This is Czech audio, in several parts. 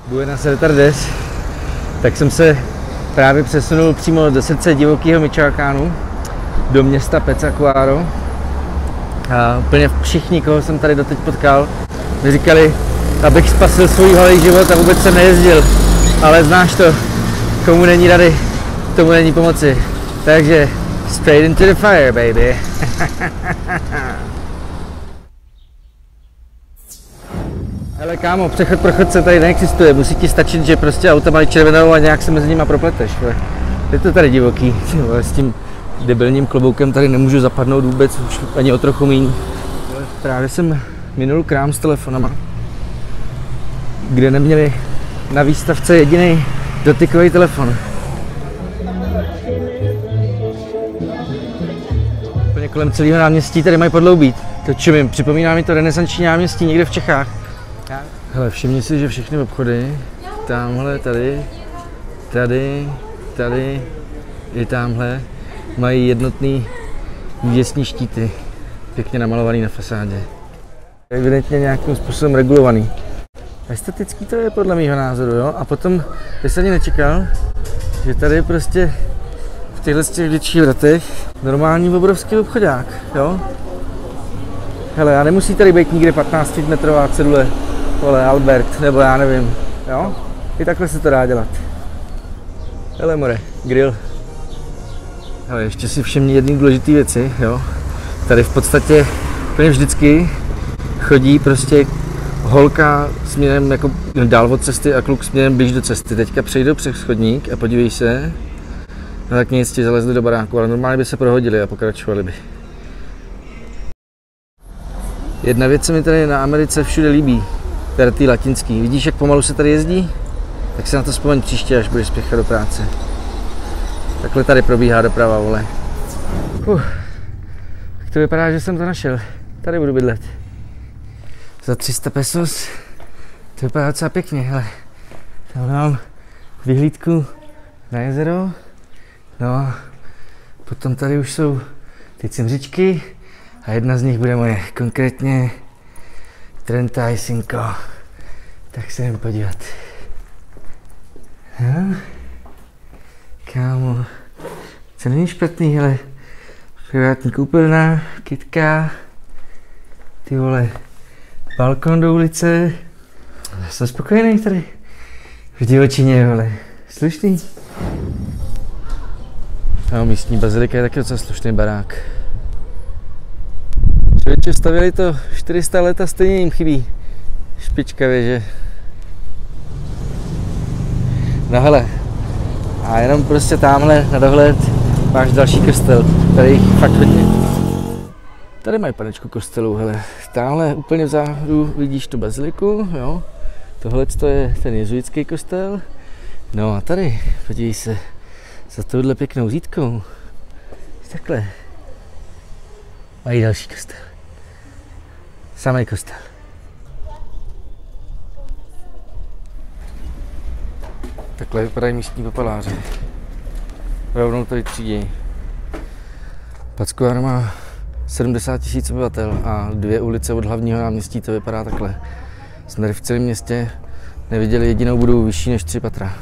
Buenos Aires, tak jsem se právě přesunul přímo do srdce divokého Michoacánu, do města Petzacuaro. A úplně všichni, koho jsem tady doteď potkal, mi říkali, abych spasil svůj holý život a vůbec jsem nejezdil. Ale znáš to, komu není rady, tomu není pomoci. Takže straight into the fire, baby. Hele kámo, přechod pro chodce tady neexistuje, musí ti stačit, že prostě auta mají červenou a nějak se mezi nimi propleteš. Je to tady divoký, s tím debilním kloboukem tady nemůžu zapadnout vůbec, už ani o trochu míň. Právě jsem minul krám s telefonama, kde neměli na výstavce jediný dotykový telefon. Úplně kolem celého náměstí tady mají podloubít. To čumím, připomíná mi to renesanční náměstí někde v Čechách. Hele, všimni si, že všechny obchody, tamhle, tady i tamhle, mají jednotný vývěsní štíty, pěkně namalovaný na fasádě. Evidentně nějakým způsobem regulovaný. Estetický to je podle mýho názoru, jo? A potom, já jsem ani nečekal, že tady prostě v těchto větších vratech normální obrovský obchodák, jo? Hele, a nemusí tady být nikde 15metrová cedule, vole, Albert, nebo já nevím, jo? I takhle se to dá dělat. Hele more, grill. Hele, ještě si všimni jedné důležité věci, jo? Tady v podstatě úplně vždycky chodí prostě holka směrem jako dál od cesty a kluk směrem blíž do cesty. Teďka přejdou přes chodník a podívej se, no tak nic, ti zalezli do baráku, ale normálně by se prohodili a pokračovali by. Jedna věc se mi tady na Americe všude líbí, teda ty latinský. Vidíš, jak pomalu se tady jezdí? Tak se na to vzpomeň příště, až budeš spěchat do práce. Takhle tady probíhá doprava, vole. Tak to vypadá, že jsem to našel. Tady budu bydlet. Za 300 pesos. To vypadá docela pěkně, hele. Tam mám vyhlídku na jezero. No, potom tady už jsou ty cimřičky a jedna z nich bude moje, konkrétně 35. Tak se jdem podívat. No, kámo, co není špatný, hele. Privátní koupelna, kytka, ty vole, balkon do ulice. Jsem spokojený tady. V divočině, vole. Slušný. No, místní bazilika je taky docela slušný barák. Člověče, stavěli to 400 let a stejně jim chybí špička věže. No hele, a jenom prostě tamhle na dohled máš další kostel. Tady jich fakt hodně. Tady mají panečku kostelů, hele. Tamhle úplně vzadu vidíš tu baziliku, jo. Tohle je ten jezuitský kostel. No a tady, podívej se, za touhle pěknou zítkou. Takhle. Mají další kostel. Samý kostel. Takhle vypadají místní papaláři. Rovnou tady třídí. Petzacuaro má 70 000 obyvatel a 2 ulice od hlavního náměstí, to vypadá takhle. Jsme v celém městě neviděli jedinou budovu vyšší než 3 patra.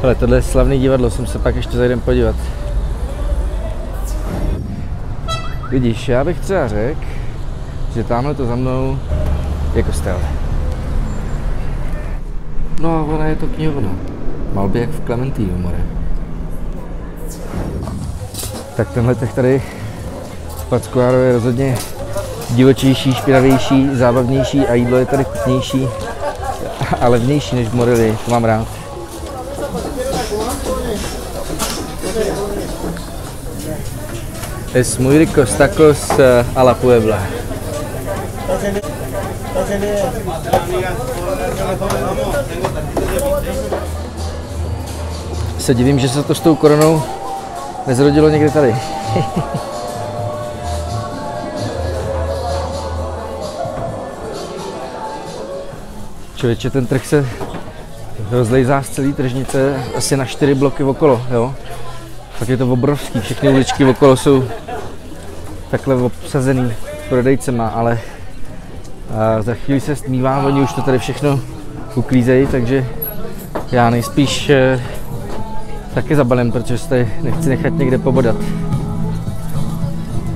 Hele, tohle je slavný divadlo, jsem se pak ještě zajdem podívat. Vidíš, já bych třeba řekl, že tamhle to za mnou je kostel. No a ona je to knihovna. Malby jak v Klementínu, more. Tak tenhle těch tady v Petzacuaro je rozhodně divočejší, špinavější, zábavnější a jídlo je tady chutnější a levnější než v Morelia, to mám rád. Es muy ricos tacos a la Puebla. Se divím, že se to s tou koronou nezrodilo někde tady. Člověče, ten trh se rozlejzá z celé tržnice asi na 4 bloky okolo, jo. Pak je to obrovský, všechny uličky okolo jsou takhle obsazený prodejcema, ale za chvíli se stmívá, oni už to tady všechno uklízejí, takže já nejspíš taky zabalím, protože se tady nechci nechat někde pobodat.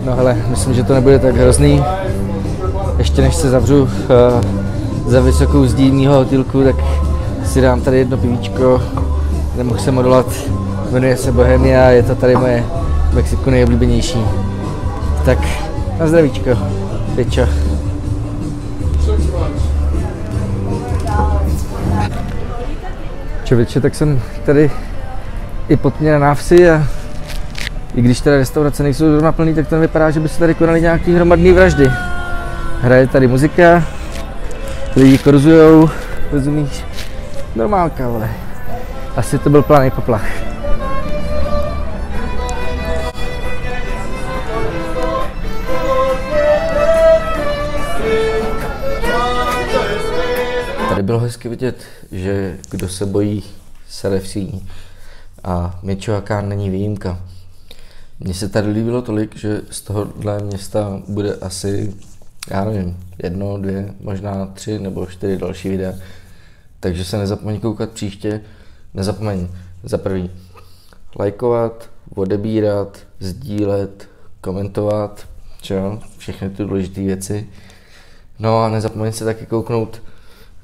No hele, myslím, že to nebude tak hrozný. Ještě než se zavřu za vysokou zdí mýho hotýlku, tak si dám tady jedno pivíčko. Nemohl jsem odolat, jmenuje se Bohemia, je to tady moje v Mexiku nejoblíbenější. Tak na zdravíčko, Pěčo. Člověče, tak jsem tady i pod mě na návsi a i když teda restaurace nejsou zrovna plný, tak to nevypadá, že by se tady konaly nějaký hromadný vraždy. Hraje tady muzika, lidi korzujou, rozumíš? Normálka, ale asi to byl planý poplach. Tady bylo hezky vidět, že kdo se bojí, sere vsí. A Michoacán není výjimka. Mně se tady líbilo tolik, že z tohohle města bude asi, já nevím, 1, 2, možná 3 nebo 4 další videa. Takže se nezapomeň koukat příště. Nezapomeň za prvý lajkovat, odebírat, sdílet, komentovat, čo? Všechny ty důležité věci. No a nezapomeň se taky kouknout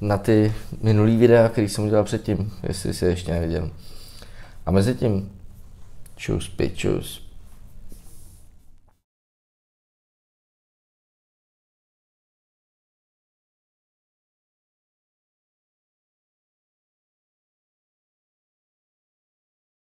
na ty minulý videa, který jsem udělal předtím, jestli jsi ještě neviděl. A mezi tím, čus, pičus.